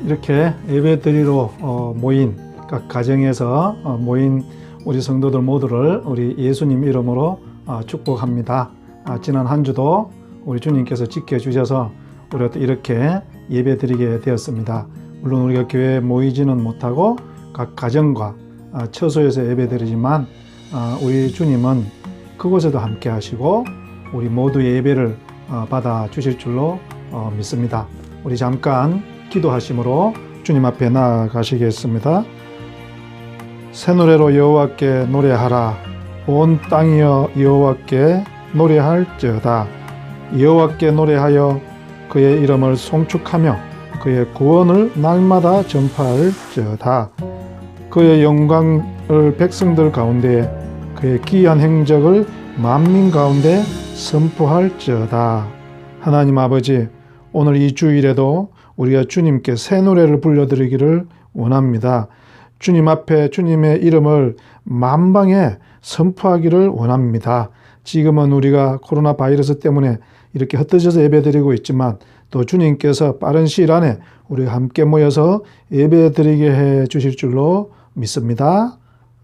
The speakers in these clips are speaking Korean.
이렇게 예배드리러 모인 각 가정에서 모인 우리 성도들 모두를 우리 예수님 이름으로 축복합니다. 지난 한 주도 우리 주님께서 지켜주셔서 우리가 또 이렇게 예배드리게 되었습니다. 물론 우리가 교회에 모이지는 못하고 각 가정과 처소에서 예배드리지만 우리 주님은 그곳에도 함께 하시고 우리 모두의 예배를 받아 주실 줄로 믿습니다. 우리 잠깐 기도하심으로 주님 앞에 나아가시겠습니다. 새 노래로 여호와께 노래하라. 온 땅이여 여호와께 노래할지어다. 여호와께 노래하여 그의 이름을 송축하며 그의 구원을 날마다 전파할지어다. 그의 영광을 백성들 가운데 그의 기이한 행적을 만민 가운데 선포할지어다. 하나님 아버지, 오늘 이 주일에도 우리가 주님께 새 노래를 불러드리기를 원합니다. 주님 앞에 주님의 이름을 만방에 선포하기를 원합니다. 지금은 우리가 코로나 바이러스 때문에 이렇게 흩어져서 예배드리고 있지만 또 주님께서 빠른 시일 안에 우리가 함께 모여서 예배드리게 해 주실 줄로 믿습니다.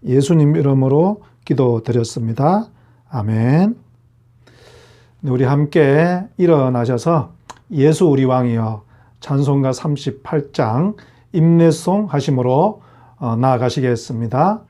예수님 이름으로 기도드렸습니다. 아멘. 우리 함께 일어나셔서 예수 우리 왕이여 찬송가 38장 임내송 하심으로 나아가시겠습니다.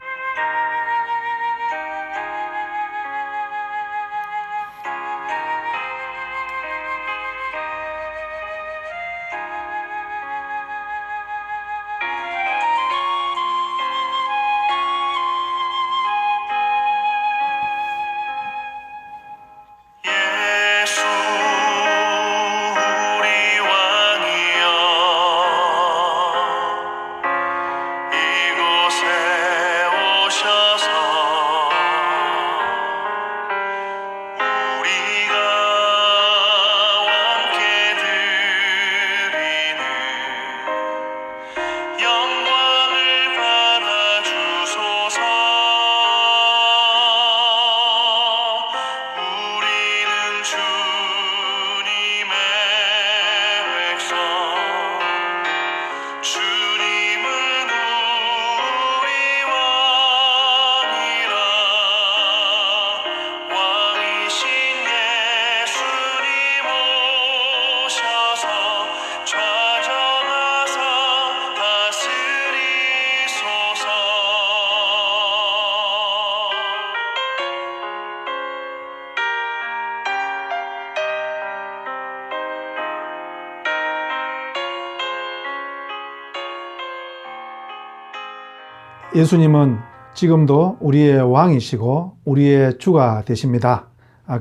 예수님은 지금도 우리의 왕이시고 우리의 주가 되십니다.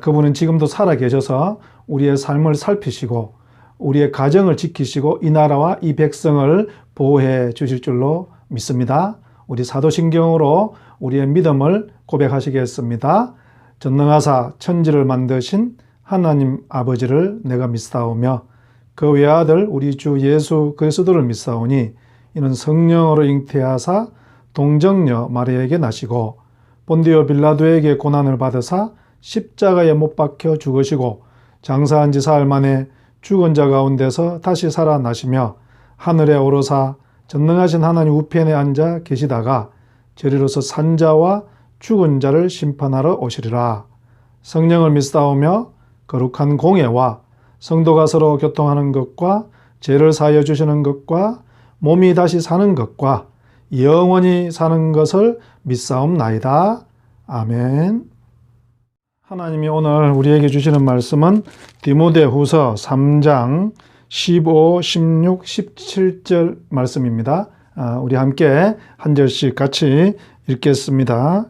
그분은 지금도 살아 계셔서 우리의 삶을 살피시고 우리의 가정을 지키시고 이 나라와 이 백성을 보호해 주실 줄로 믿습니다. 우리 사도신경으로 우리의 믿음을 고백하시겠습니다. 전능하사 천지를 만드신 하나님 아버지를 내가 믿사오며 그 외아들 우리 주 예수 그리스도를 믿사오니 이는 성령으로 잉태하사 동정녀 마리아에게 나시고 본디오 빌라도에게 고난을 받으사 십자가에 못 박혀 죽으시고 장사한 지 사흘 만에 죽은 자 가운데서 다시 살아나시며 하늘에 오르사 전능하신 하나님 우편에 앉아 계시다가 저리로서 산 자와 죽은 자를 심판하러 오시리라. 성령을 믿사오며 거룩한 공예와 성도가 서로 교통하는 것과 죄를 사하여 주시는 것과 몸이 다시 사는 것과 영원히 사는 것을 믿사옵나이다. 아멘. 하나님이 오늘 우리에게 주시는 말씀은 디모데후서 3장 15, 16, 17절 말씀입니다. 우리 함께 한 절씩 같이 읽겠습니다.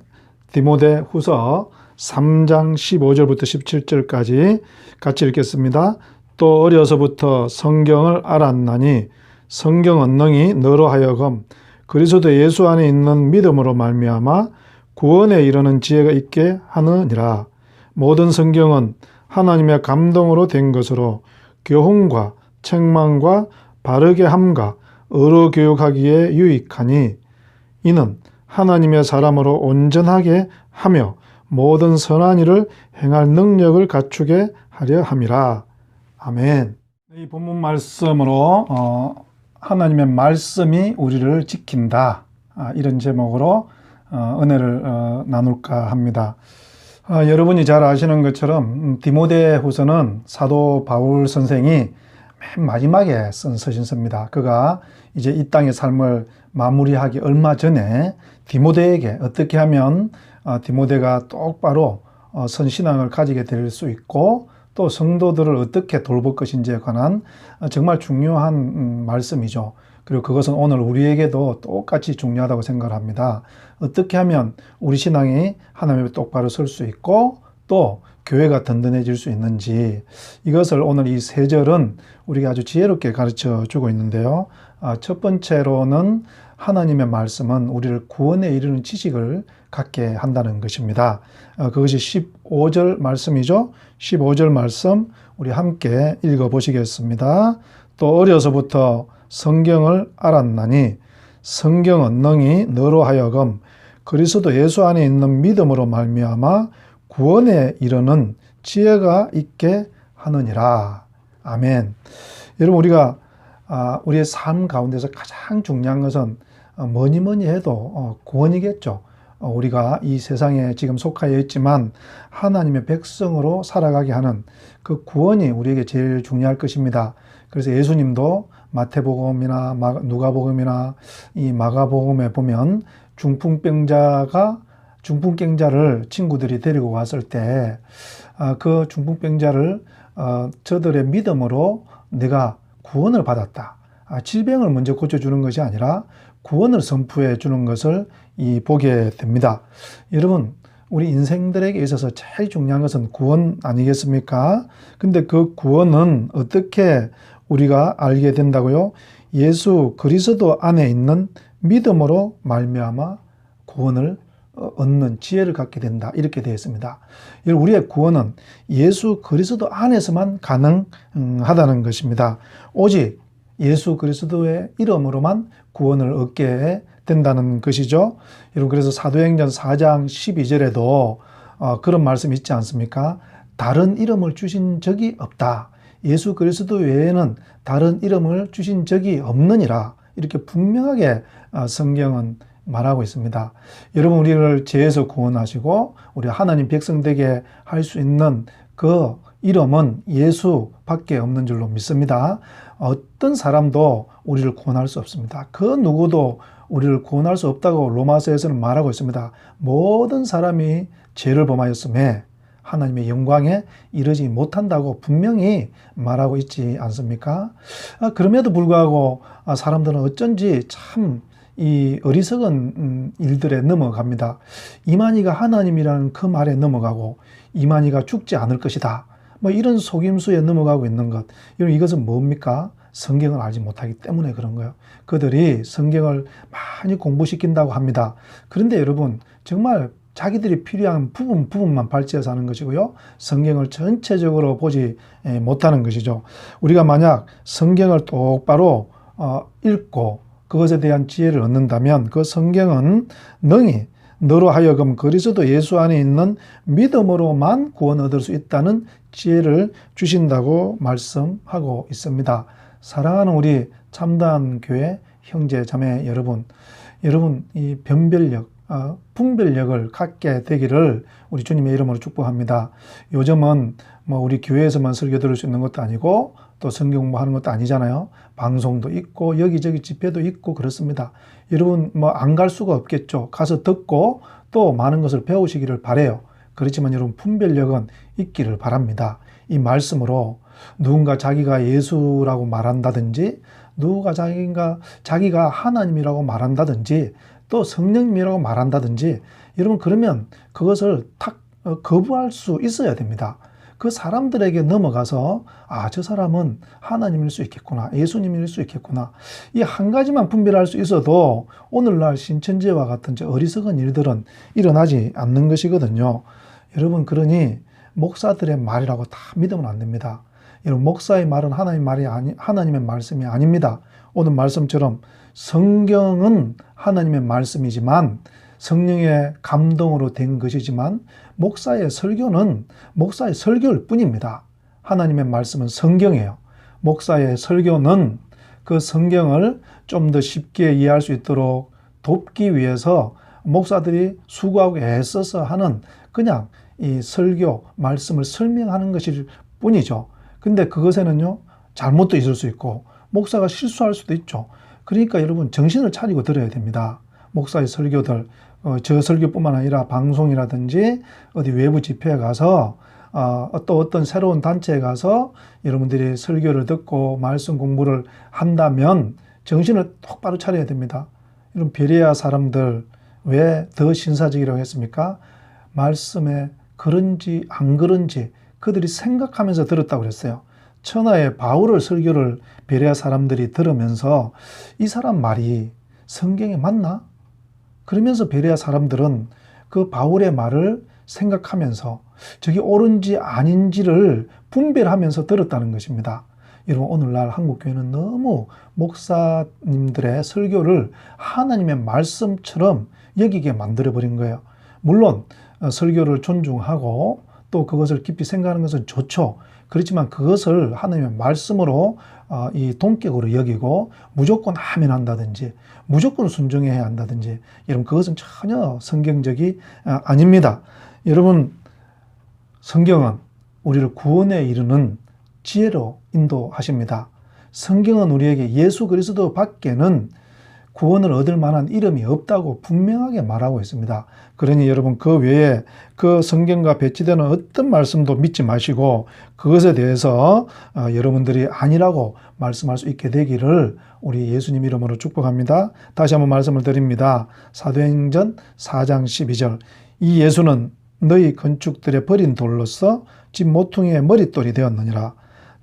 디모데후서 3장 15절부터 17절까지 같이 읽겠습니다. 또 어려서부터 성경을 알았나니 성경은 능히 너로 하여금 그리스도 예수 안에 있는 믿음으로 말미암아 구원에 이르는 지혜가 있게 하느니라. 모든 성경은 하나님의 감동으로 된 것으로 교훈과 책망과 바르게 함과 의로 교육하기에 유익하니 이는 하나님의 사람으로 온전하게 하며 모든 선한 일을 행할 능력을 갖추게 하려 함이라. 아멘. 이 본문 말씀으로 하나님의 말씀이 우리를 지킨다. 이런 제목으로 은혜를 나눌까 합니다. 여러분이 잘 아시는 것처럼 디모데후서는 사도 바울 선생이 맨 마지막에 쓴 서신서입니다. 그가 이제 이 땅의 삶을 마무리하기 얼마 전에 디모데에게 어떻게 하면 디모데가 똑바로 선신앙을 가지게 될 수 있고 또 성도들을 어떻게 돌볼 것인지에 관한 정말 중요한 말씀이죠. 그리고 그것은 오늘 우리에게도 똑같이 중요하다고 생각을 합니다. 어떻게 하면 우리 신앙이 하나님의 똑바로 설 수 있고 또 교회가 든든해질 수 있는지, 이것을 오늘 이 세 절은 우리가 아주 지혜롭게 가르쳐 주고 있는데요. 첫 번째로는 하나님의 말씀은 우리를 구원에 이르는 지식을 갖게 한다는 것입니다. 그것이 15절 말씀이죠. 15절 말씀 우리 함께 읽어보시겠습니다. 또 어려서부터 성경을 알았나니 성경은 능히 너로 하여금 그리스도 예수 안에 있는 믿음으로 말미암아 구원에 이르는 지혜가 있게 하느니라. 아멘. 여러분, 우리가 우리의 삶 가운데서 가장 중요한 것은 뭐니 뭐니 해도 구원이겠죠. 우리가 이 세상에 지금 속하여 있지만 하나님의 백성으로 살아가게 하는 그 구원이 우리에게 제일 중요할 것입니다. 그래서 예수님도 마태복음이나 누가복음이나 이 마가복음에 보면 중풍병자를 친구들이 데리고 왔을 때 그 중풍병자를 저들의 믿음으로 내가 구원을 받았다. 질병을 먼저 고쳐주는 것이 아니라 구원을 선포해 주는 것을 보게 됩니다. 여러분, 우리 인생들에게 있어서 제일 중요한 것은 구원 아니겠습니까? 근데 그 구원은 어떻게 우리가 알게 된다고요? 예수 그리스도 안에 있는 믿음으로 말미암아 구원을 얻는 지혜를 갖게 된다. 이렇게 되어 있습니다. 우리의 구원은 예수 그리스도 안에서만 가능하다는 것입니다. 오직 예수 그리스도의 이름으로만 구원을 얻게 된다는 것이죠. 여러분, 그래서 사도행전 4장 12절에도 그런 말씀이 있지 않습니까? 다른 이름을 주신 적이 없다. 예수 그리스도 외에는 다른 이름을 주신 적이 없느니라. 이렇게 분명하게 성경은 말하고 있습니다. 여러분, 우리를 죄에서 구원하시고 우리 하나님 백성 되게 할 수 있는 그 이름은 예수밖에 없는 줄로 믿습니다. 어떤 사람도 우리를 구원할 수 없습니다. 그 누구도 우리를 구원할 수 없다고 로마서에서는 말하고 있습니다. 모든 사람이 죄를 범하였음에 하나님의 영광에 이르지 못한다고 분명히 말하고 있지 않습니까? 그럼에도 불구하고 사람들은 어쩐지 참 이 어리석은 일들에 넘어갑니다. 이만희가 하나님이라는 그 말에 넘어가고 이만희가 죽지 않을 것이다. 이런 속임수에 넘어가고 있는 것. 여러분, 이것은 뭡니까? 성경을 알지 못하기 때문에 그런 거예요. 그들이 성경을 많이 공부시킨다고 합니다. 그런데 여러분, 정말 자기들이 필요한 부분만 발췌해서 하는 것이고요. 성경을 전체적으로 보지 못하는 것이죠. 우리가 만약 성경을 똑바로 읽고 그것에 대한 지혜를 얻는다면 그 성경은 능히 너로 하여금 그리스도 예수 안에 있는 믿음으로만 구원 얻을 수 있다는 지혜를 주신다고 말씀하고 있습니다. 사랑하는 우리 참다한 교회 형제 자매 여러분, 이 변별력, 분별력을 갖게 되기를 우리 주님의 이름으로 축복합니다. 요즘은 우리 교회에서만 설교 들을 수 있는 것도 아니고 또 성경 공부하는 것도 아니잖아요. 방송도 있고 여기저기 집회도 있고 그렇습니다. 여러분, 안 갈 수가 없겠죠. 가서 듣고 또 많은 것을 배우시기를 바라요. 그렇지만 여러분, 분별력은 있기를 바랍니다. 이 말씀으로 누군가 자기가 예수라고 말한다든지 누가 자기가 하나님이라고 말한다든지 또 성령님이라고 말한다든지, 여러분, 그러면 그것을 탁 거부할 수 있어야 됩니다. 그 사람들에게 넘어가서 저 사람은 하나님일 수 있겠구나, 예수님일 수 있겠구나, 이 한 가지만 분별할 수 있어도 오늘날 신천지와 같은 어리석은 일들은 일어나지 않는 것이거든요. 여러분, 그러니 목사들의 말이라고 다 믿으면 안 됩니다. 여러분, 목사의 말은 하나님의 말씀이 아닙니다. 오늘 말씀처럼 성경은 하나님의 말씀이지만 성령의 감동으로 된 것이지만 목사의 설교는 목사의 설교일 뿐입니다. 하나님의 말씀은 성경이에요. 목사의 설교는 그 성경을 좀 더 쉽게 이해할 수 있도록 돕기 위해서 목사들이 수고하고 애써서 하는 그냥 이 설교, 말씀을 설명하는 것일 뿐이죠. 근데 그것에는요, 잘못도 있을 수 있고, 목사가 실수할 수도 있죠. 그러니까 여러분, 정신을 차리고 들어야 됩니다. 목사의 설교들, 저 설교뿐만 아니라 방송이라든지 어디 외부 집회에 가서 또 어떤 새로운 단체에 가서 여러분들이 설교를 듣고 말씀 공부를 한다면 정신을 똑바로 차려야 됩니다. 이런 베레아 사람들 왜 더 신사적이라고 했습니까? 말씀에 그런지 안 그런지 그들이 생각하면서 들었다고 그랬어요. 천하의 바울의 설교를 베레아 사람들이 들으면서 이 사람 말이 성경에 맞나? 그러면서 베레아 사람들은 그 바울의 말을 생각하면서 저게 옳은지 아닌지를 분별하면서 들었다는 것입니다. 여러분, 오늘날 한국교회는 너무 목사님들의 설교를 하나님의 말씀처럼 여기게 만들어버린 거예요. 물론 설교를 존중하고 또 그것을 깊이 생각하는 것은 좋죠. 그렇지만 그것을 하나님의 말씀으로 이 동격으로 여기고 무조건 아멘한다든지 무조건 순종해야 한다든지, 여러분, 그것은 전혀 성경적이 아닙니다. 여러분, 성경은 우리를 구원에 이르는 지혜로 인도하십니다. 성경은 우리에게 예수 그리스도 밖에는 구원을 얻을 만한 이름이 없다고 분명하게 말하고 있습니다. 그러니 여러분, 그 외에 그 성경과 배치되는 어떤 말씀도 믿지 마시고 그것에 대해서 여러분들이 아니라고 말씀할 수 있게 되기를 우리 예수님 이름으로 축복합니다. 다시 한번 말씀을 드립니다. 사도행전 4장 12절, 이 예수는 너희 건축들의 버린 돌로서 집 모퉁이의 머릿돌이 되었느니라.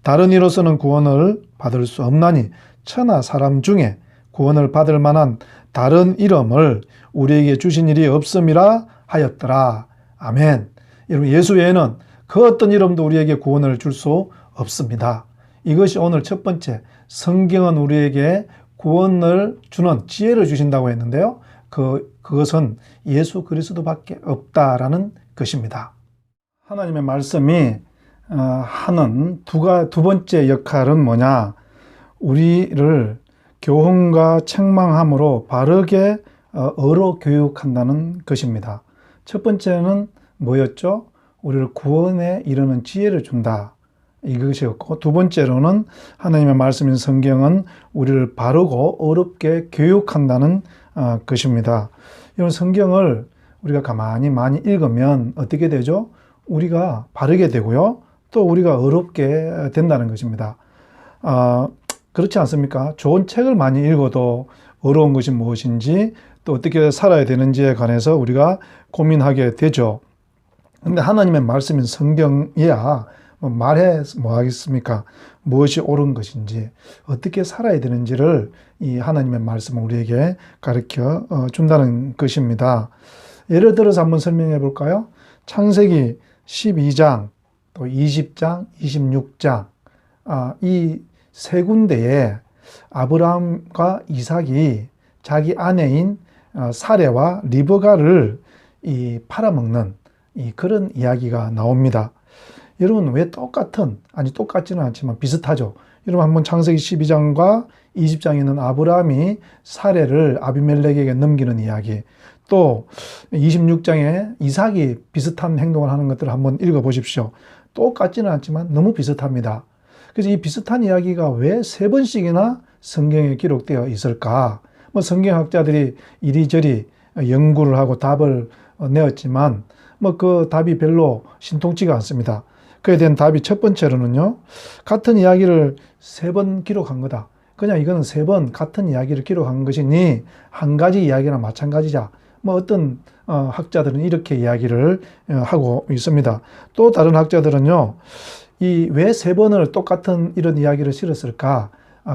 다른 이로서는 구원을 받을 수 없나니 천하 사람 중에 구원을 받을 만한 다른 이름을 우리에게 주신 일이 없음이라 하였더라. 아멘. 여러분, 예수 외에는 그 어떤 이름도 우리에게 구원을 줄 수 없습니다. 이것이 오늘 첫 번째, 성경은 우리에게 구원을 주는 지혜를 주신다고 했는데요. 그것은 예수 그리스도밖에 없다라는 것입니다. 하나님의 말씀이 하는 두 번째 역할은 뭐냐? 우리를 교훈과 책망함으로 바르게 어로 교육한다는 것입니다. 첫 번째는 뭐였죠? 우리를 구원에 이르는 지혜를 준다, 이것이었고, 두 번째로는 하나님의 말씀인 성경은 우리를 바르고 어렵게 교육한다는 것입니다. 이런 성경을 우리가 가만히 많이 읽으면 어떻게 되죠? 우리가 바르게 되고요, 또 우리가 어렵게 된다는 것입니다. 그렇지 않습니까? 좋은 책을 많이 읽어도 어려운 것이 무엇인지 또 어떻게 살아야 되는지에 관해서 우리가 고민하게 되죠. 근데 하나님의 말씀인 성경이야 말해 뭐 하겠습니까? 무엇이 옳은 것인지, 어떻게 살아야 되는지를 이 하나님의 말씀은 우리에게 가르쳐 준다는 것입니다. 예를 들어서 한번 설명해 볼까요? 창세기 12장, 또 20장, 26장, 이 세 군데에 아브라함과 이삭이 자기 아내인 사레와 리브가를 팔아먹는 그런 이야기가 나옵니다. 여러분, 왜 똑같지는 않지만 비슷하죠. 여러분, 한번 창세기 12장과 20장에 있는 아브라함이 사레를 아비멜렉에게 넘기는 이야기, 또 26장에 이삭이 비슷한 행동을 하는 것들을 한번 읽어보십시오. 똑같지는 않지만 너무 비슷합니다. 그래서 이 비슷한 이야기가 왜 세 번씩이나 성경에 기록되어 있을까? 성경학자들이 이리저리 연구를 하고 답을 내었지만 그 답이 별로 신통치가 않습니다. 그에 대한 답이 첫 번째로는요, 같은 이야기를 세 번 기록한 거다. 그냥 이거는 세 번 같은 이야기를 기록한 것이니 한 가지 이야기나 마찬가지자. 어떤 학자들은 이렇게 이야기를 하고 있습니다. 또 다른 학자들은요, 왜 세 번을 똑같은 이런 이야기를 실었을까?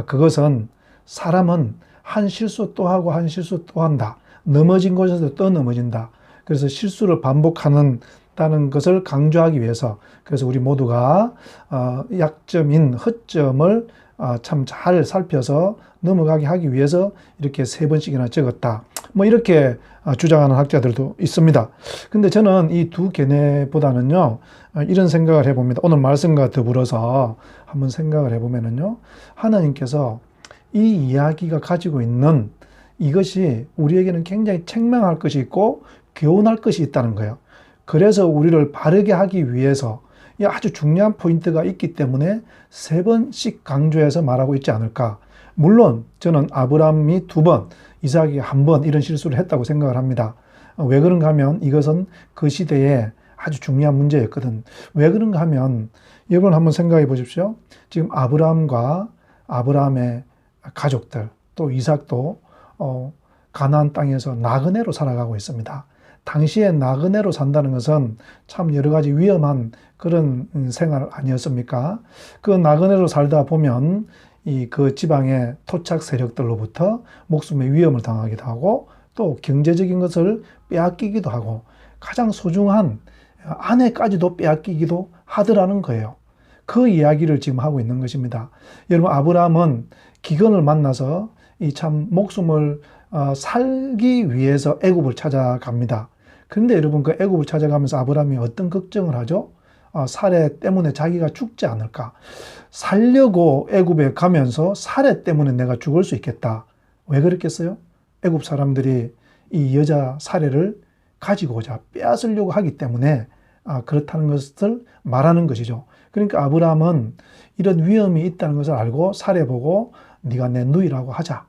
그것은 사람은 한 실수 또 하고 한 실수 또 한다. 넘어진 곳에서 또 넘어진다. 그래서 실수를 반복하는다는 것을 강조하기 위해서, 그래서 우리 모두가 약점인 허점을 참 잘 살펴서 넘어가게 하기 위해서 이렇게 세 번씩이나 적었다. 이렇게 주장하는 학자들도 있습니다. 근데 저는 이 두 견해보다는요, 이런 생각을 해봅니다. 오늘 말씀과 더불어서 한번 생각을 해보면은요, 하나님께서 이 이야기가 가지고 있는 이것이 우리에게는 굉장히 책망할 것이 있고 교훈할 것이 있다는 거예요. 그래서 우리를 바르게 하기 위해서 아주 중요한 포인트가 있기 때문에 3번씩 강조해서 말하고 있지 않을까. 물론 저는 아브라함이 2번, 이삭이 1번 이런 실수를 했다고 생각을 합니다. 왜 그런가 하면 이것은 그 시대에 아주 중요한 문제였거든. 왜 그런가 하면 여러분 한번 생각해 보십시오. 지금 아브라함과 아브라함의 가족들 또 이삭도 가나안 땅에서 나그네로 살아가고 있습니다. 당시에 나그네로 산다는 것은 참 여러 가지 위험한 그런 생활 아니었습니까? 그 나그네로 살다 보면 그 지방의 토착 세력들로부터 목숨의 위험을 당하기도 하고 또 경제적인 것을 빼앗기기도 하고 가장 소중한 아내까지도 빼앗기기도 하더라는 거예요. 그 이야기를 지금 하고 있는 것입니다. 여러분, 아브라함은 기근을 만나서 이 참 목숨을 살기 위해서 애굽을 찾아갑니다. 그런데 여러분, 그 애굽을 찾아가면서 아브라함이 어떤 걱정을 하죠? 사례 때문에 자기가 죽지 않을까? 살려고 애굽에 가면서 사례 때문에 내가 죽을 수 있겠다. 왜 그랬겠어요? 애굽 사람들이 이 여자 사례를 가지고자 빼앗으려고 하기 때문에 그렇다는 것을 말하는 것이죠. 그러니까 아브라함은 이런 위험이 있다는 것을 알고 사례 보고 네가 내 누이라고 하자.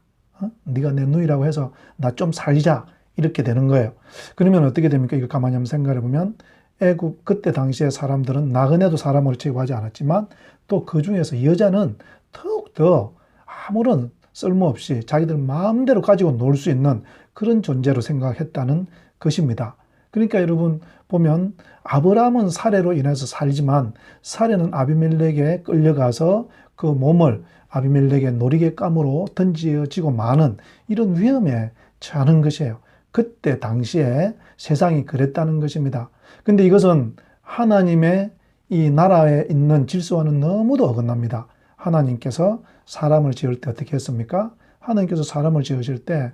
네가 내 누이라고 해서 나 좀 살리자. 이렇게 되는 거예요. 그러면 어떻게 됩니까? 이거 가만히 한번 생각해 보면 애굽 그때 당시에 사람들은 나그네도 사람으로 취급하지 않았지만 또 그 중에서 여자는 더욱더 아무런 쓸모없이 자기들 마음대로 가지고 놀 수 있는 그런 존재로 생각했다는 것입니다. 그러니까 여러분 보면 아브라함은 사례로 인해서 살지만 사례는 아비멜렉에 끌려가서 그 몸을 아비멜렉의 놀이개감으로 던져지고 마는 이런 위험에 처하는 것이에요. 그때 당시에 세상이 그랬다는 것입니다. 근데 이것은 하나님의 이 나라에 있는 질서와는 너무도 어긋납니다. 하나님께서 사람을 지을 때 어떻게 했습니까? 하나님께서 사람을 지으실 때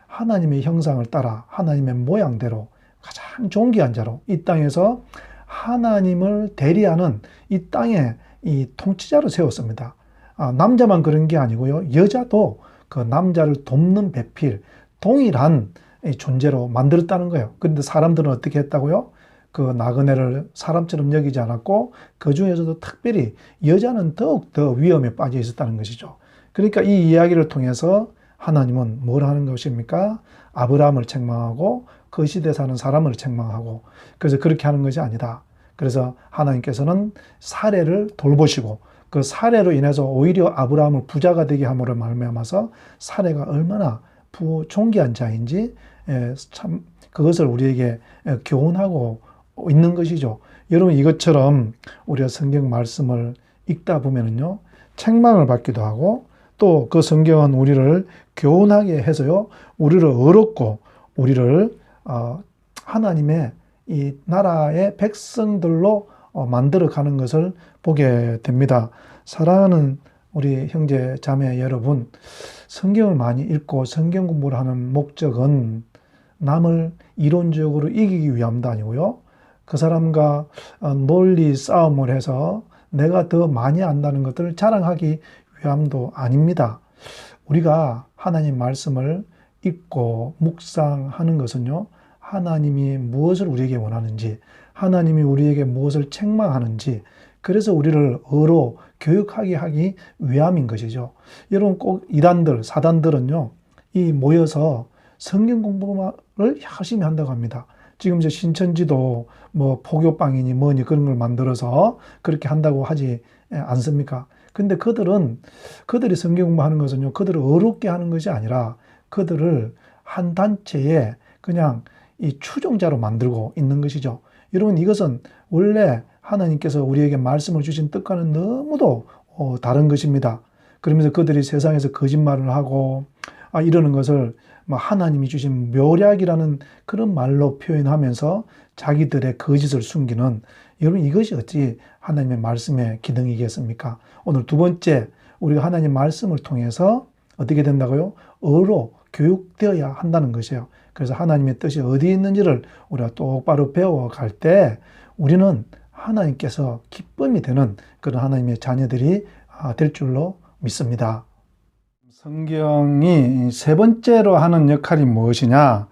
하나님의 형상을 따라 하나님의 모양대로 가장 존귀한 자로 이 땅에서 하나님을 대리하는 이 땅의 이 통치자로 세웠습니다. 남자만 그런 게 아니고요. 여자도 그 남자를 돕는 배필, 동일한 존재로 만들었다는 거예요. 그런데 사람들은 어떻게 했다고요? 그 나그네를 사람처럼 여기지 않았고 그 중에서도 특별히 여자는 더욱더 위험에 빠져 있었다는 것이죠. 그러니까 이 이야기를 통해서 하나님은 뭘 하는 것입니까? 아브라함을 책망하고 그 시대에 사는 사람을 책망하고 그래서 그렇게 하는 것이 아니다. 그래서 하나님께서는 사례를 돌보시고 그 사례로 인해서 오히려 아브라함을 부자가 되게 함으로 말미암아서 사례가 얼마나 존귀한 자인지 참 그것을 우리에게 교훈하고 있는 것이죠. 여러분 이것처럼 우리가 성경 말씀을 읽다 보면은요 책망을 받기도 하고 또 그 성경은 우리를 교훈하게 해서요 우리를 의롭고 우리를 하나님의 이 나라의 백성들로 만들어가는 것을 보게 됩니다. 사랑하는 우리 형제 자매 여러분, 성경을 많이 읽고 성경 공부를 하는 목적은 남을 이론적으로 이기기 위함도 아니고요. 그 사람과 논리 싸움을 해서 내가 더 많이 안다는 것들을 자랑하기 위함도 아닙니다. 우리가 하나님 말씀을 읽고 묵상하는 것은요. 하나님이 무엇을 우리에게 원하는지, 하나님이 우리에게 무엇을 책망하는지, 그래서 우리를 의로 교육하게 하기 위함인 것이죠. 여러분 꼭 이단들, 사단들은요. 이 모여서 성경 공부를 열심히 한다고 합니다. 지금 이제 신천지도 뭐 포교빵이니 뭐니 그런 걸 만들어서 그렇게 한다고 하지 않습니까? 근데 그들이 성경 공부하는 것은요, 그들을 어렵게 하는 것이 아니라 그들을 한 단체에 그냥 이 추종자로 만들고 있는 것이죠. 여러분 이것은 원래 하나님께서 우리에게 말씀을 주신 뜻과는 너무도 다른 것입니다. 그러면서 그들이 세상에서 거짓말을 하고 이러는 것을 하나님이 주신 묘략이라는 그런 말로 표현하면서 자기들의 거짓을 숨기는 여러분 이것이 어찌 하나님의 말씀의 기능이겠습니까? 오늘 2번째 우리가 하나님 말씀을 통해서 어떻게 된다고요? 의로 교육되어야 한다는 것이에요. 그래서 하나님의 뜻이 어디에 있는지를 우리가 똑바로 배워갈 때 우리는 하나님께서 기쁨이 되는 그런 하나님의 자녀들이 될 줄로 믿습니다. 성경이 세 번째로 하는 역할이 무엇이냐?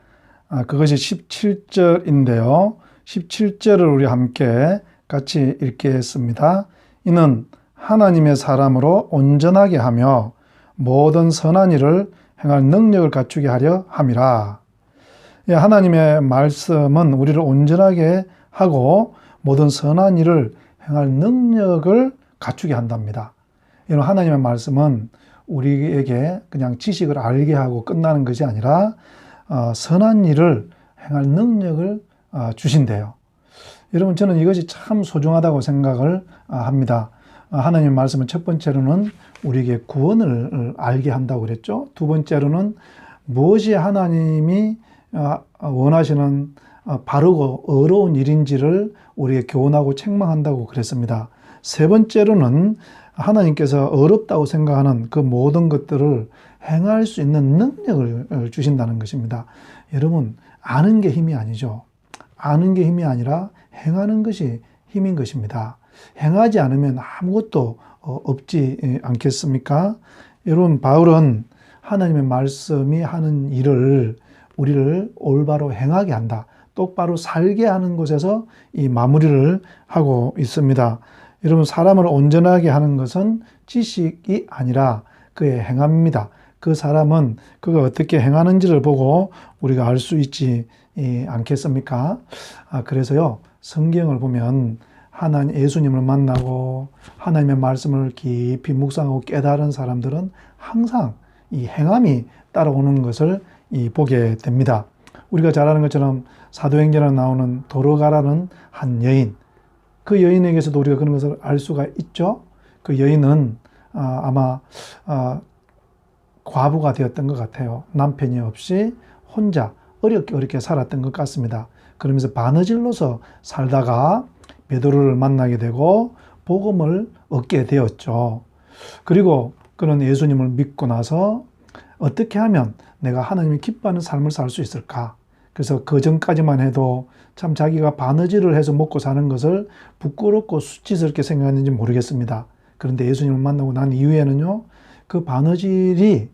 그것이 17절인데요. 17절을 우리 함께 같이 읽겠습니다. 이는 하나님의 사람으로 온전하게 하며 모든 선한 일을 행할 능력을 갖추게 하려 함이라. 하나님의 말씀은 우리를 온전하게 하고 모든 선한 일을 행할 능력을 갖추게 한답니다. 이런 하나님의 말씀은 우리에게 그냥 지식을 알게 하고 끝나는 것이 아니라 선한 일을 행할 능력을 주신대요. 여러분, 저는 이것이 참 소중하다고 생각을 합니다. 하나님의 말씀은 첫 번째로는 우리에게 구원을 알게 한다고 그랬죠. 두 번째로는 무엇이 하나님이 원하시는 바르고 의로운 일인지를 우리에게 교훈하고 책망한다고 그랬습니다. 세 번째로는 하나님께서 어렵다고 생각하는 그 모든 것들을 행할 수 있는 능력을 주신다는 것입니다. 여러분, 아는 게 힘이 아니죠. 아는 게 힘이 아니라 행하는 것이 힘인 것입니다. 행하지 않으면 아무것도 없지 않겠습니까? 여러분, 바울은 하나님의 말씀이 하는 일을 우리를 올바로 행하게 한다. 똑바로 살게 하는 곳에서 이 마무리를 하고 있습니다. 여러분, 사람을 온전하게 하는 것은 지식이 아니라 그의 행함입니다. 그 사람은 그가 어떻게 행하는지를 보고 우리가 알 수 있지 않겠습니까? 그래서요, 성경을 보면 예수님을 만나고 하나님의 말씀을 깊이 묵상하고 깨달은 사람들은 항상 이 행함이 따라오는 것을 보게 됩니다. 우리가 잘 아는 것처럼 사도행전에 나오는 도로가라는 한 여인, 그 여인에게서도 우리가 그런 것을 알 수가 있죠. 그 여인은 아마 과부가 되었던 것 같아요. 남편이 없이 혼자 어렵게 살았던 것 같습니다. 그러면서 바느질로서 살다가 베드로를 만나게 되고 복음을 얻게 되었죠. 그리고 그는 예수님을 믿고 나서 어떻게 하면 내가 하나님이 기뻐하는 삶을 살 수 있을까? 그래서 그 전까지만 해도 참 자기가 바느질을 해서 먹고 사는 것을 부끄럽고 수치스럽게 생각했는지 모르겠습니다. 그런데 예수님을 만나고 난 이후에는요, 그 바느질이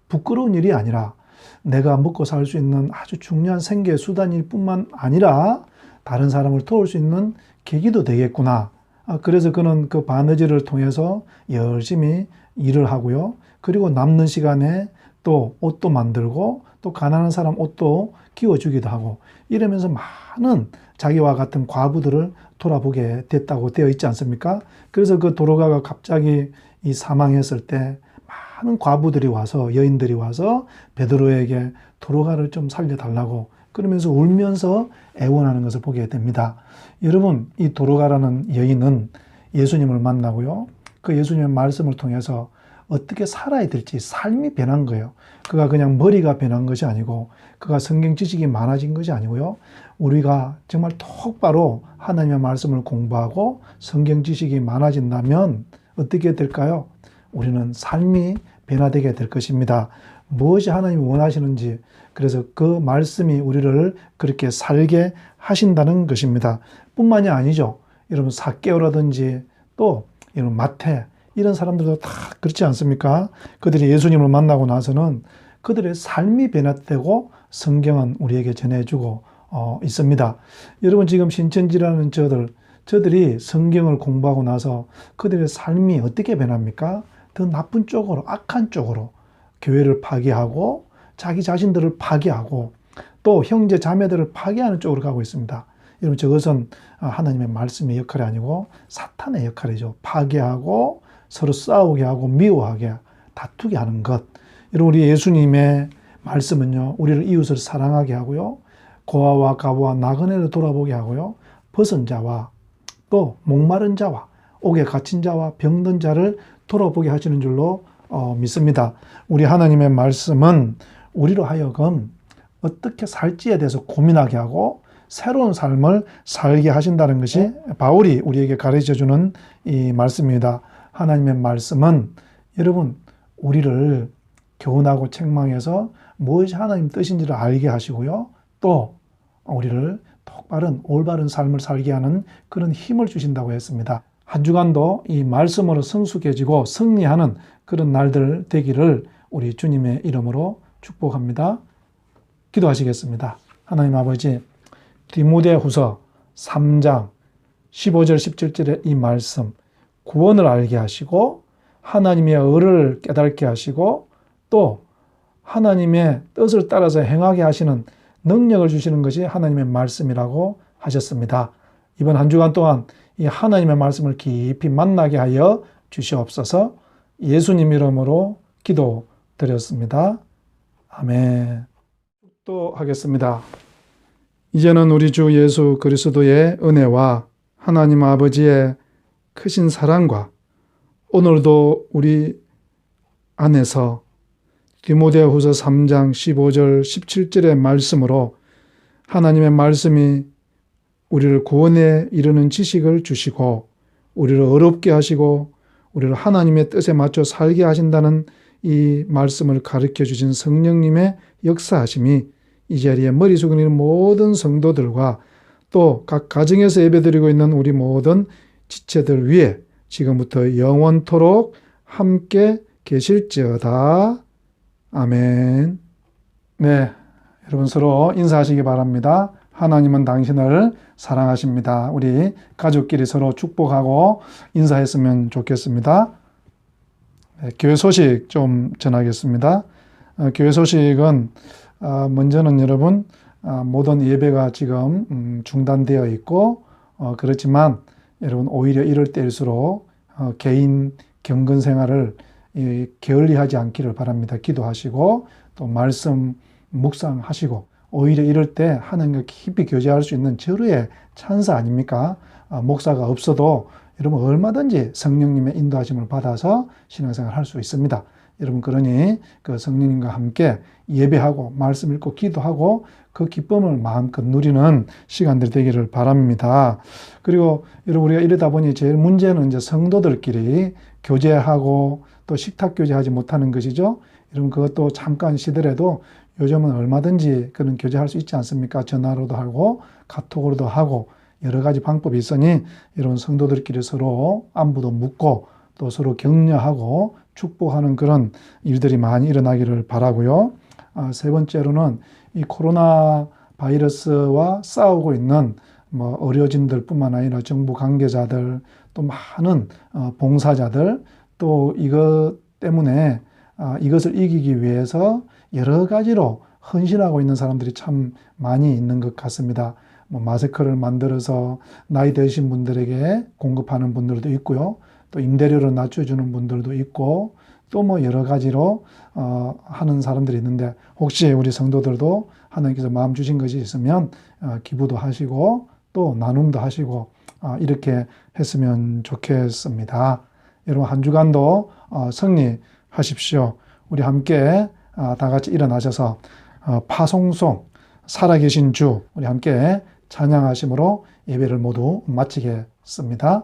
부끄러운 일이 아니라 내가 먹고 살 수 있는 아주 중요한 생계 수단일 뿐만 아니라 다른 사람을 도울 수 있는 계기도 되겠구나. 그래서 그는 그 바느질을 통해서 열심히 일을 하고요. 그리고 남는 시간에 또 옷도 만들고 또 가난한 사람 옷도 끼워주기도 하고 이러면서 많은 자기와 같은 과부들을 돌아보게 됐다고 되어 있지 않습니까? 그래서 그 도로가가 갑자기 사망했을 때 많은 과부들이 와서, 여인들이 와서 베드로에게 도로가를 좀 살려달라고 그러면서 울면서 애원하는 것을 보게 됩니다. 여러분, 이 도로가라는 여인은 예수님을 만나고요, 그 예수님의 말씀을 통해서 어떻게 살아야 될지 삶이 변한 거예요. 그가 그냥 머리가 변한 것이 아니고 그가 성경 지식이 많아진 것이 아니고요. 우리가 정말 똑바로 하나님의 말씀을 공부하고 성경 지식이 많아진다면 어떻게 될까요? 우리는 삶이 변화되게 될 것입니다. 무엇이 하나님이 원하시는지, 그래서 그 말씀이 우리를 그렇게 살게 하신다는 것입니다. 뿐만이 아니죠. 여러분, 삭개오라든지 또 이런 마태, 이런 사람들도 다 그렇지 않습니까? 그들이 예수님을 만나고 나서는 그들의 삶이 변화되고 성경은 우리에게 전해주고 있습니다. 여러분, 지금 신천지라는 저들이 성경을 공부하고 나서 그들의 삶이 어떻게 변합니까? 더 나쁜 쪽으로, 악한 쪽으로 교회를 파괴하고 자기 자신들을 파괴하고 또 형제 자매들을 파괴하는 쪽으로 가고 있습니다. 여러분, 저것은 하나님의 말씀의 역할이 아니고 사탄의 역할이죠. 파괴하고 서로 싸우게 하고 미워하게 다투게 하는 것. 여러분, 우리 예수님의 말씀은요, 우리를 이웃을 사랑하게 하고요, 고아와 가부와 나그네를 돌아보게 하고요, 벗은 자와 또 목마른 자와 옥에 갇힌 자와 병든 자를 돌아보게 하시는 줄로 믿습니다. 우리 하나님의 말씀은 우리로 하여금 어떻게 살지에 대해서 고민하게 하고 새로운 삶을 살게 하신다는 것이 바울이 우리에게 가르쳐주는 이 말씀입니다. 하나님의 말씀은 여러분, 우리를 교훈하고 책망해서 무엇이 하나님 뜻인지를 알게 하시고요, 또 우리를 올바른 삶을 살게 하는 그런 힘을 주신다고 했습니다. 한 주간도 이 말씀으로 성숙해지고 승리하는 그런 날들 되기를 우리 주님의 이름으로 축복합니다. 기도하시겠습니다. 하나님 아버지, 디모데후서 3장 15절 17절의 이 말씀, 구원을 알게 하시고 하나님의 의를 깨닫게 하시고 또 하나님의 뜻을 따라서 행하게 하시는 능력을 주시는 것이 하나님의 말씀이라고 하셨습니다. 이번 한 주간 동안 이 하나님의 말씀을 깊이 만나게 하여 주시옵소서. 예수님 이름으로 기도드렸습니다. 아멘. 또 하겠습니다. 이제는 우리 주 예수 그리스도의 은혜와 하나님 아버지의 크신 사랑과 오늘도 우리 안에서 디모데후서 3장 15절 17절의 말씀으로 하나님의 말씀이 우리를 구원에 이르는 지식을 주시고 우리를 어렵게 하시고 우리를 하나님의 뜻에 맞춰 살게 하신다는 이 말씀을 가르쳐 주신 성령님의 역사하심이 이 자리에 머리 숙이는 모든 성도들과 또 각 가정에서 예배드리고 있는 우리 모든 지체들 위에 지금부터 영원토록 함께 계실지어다. 아멘. 네, 여러분 서로 인사하시기 바랍니다. 하나님은 당신을 사랑하십니다. 우리 가족끼리 서로 축복하고 인사했으면 좋겠습니다. 네, 교회 소식 좀 전하겠습니다. 교회 소식은 먼저는 여러분 모든 예배가 지금 중단되어 있고 그렇지만 여러분 오히려 이럴 때일수록 개인 경건 생활을 게을리하지 않기를 바랍니다. 기도하시고 또 말씀 묵상하시고 오히려 이럴 때 하나님과 깊이 교제할 수 있는 절호의 찬스 아닙니까? 목사가 없어도 여러분 얼마든지 성령님의 인도하심을 받아서 신앙생활을 할 수 있습니다. 여러분 그러니 그 성령님과 함께 예배하고 말씀 읽고 기도하고 그 기쁨을 마음껏 누리는 시간들이 되기를 바랍니다. 그리고 여러분 우리가 이러다 보니 제일 문제는 이제 성도들끼리 교제하고 또 식탁 교제하지 못하는 것이죠. 여러분 그것도 잠깐 시더라도 요즘은 얼마든지 그런 교제할 수 있지 않습니까? 전화로도 하고 카톡으로도 하고 여러 가지 방법이 있으니 이런 성도들끼리 서로 안부도 묻고 또 서로 격려하고 축복하는 그런 일들이 많이 일어나기를 바라고요. 세 번째로는 이 코로나 바이러스와 싸우고 있는 의료진들 뿐만 아니라 정부 관계자들 또 많은 봉사자들 또 이것 때문에 이것을 이기기 위해서 여러 가지로 헌신하고 있는 사람들이 참 많이 있는 것 같습니다. 마스크를 만들어서 나이 드신 분들에게 공급하는 분들도 있고요. 또 임대료를 낮춰주는 분들도 있고 또 여러 가지로 하는 사람들이 있는데 혹시 우리 성도들도 하나님께서 마음 주신 것이 있으면 기부도 하시고 또 나눔도 하시고 이렇게 했으면 좋겠습니다. 여러분 한 주간도 승리하십시오. 우리 함께 다 같이 일어나셔서 파송송 살아계신 주 우리 함께 찬양하심으로 예배를 모두 마치겠습니다.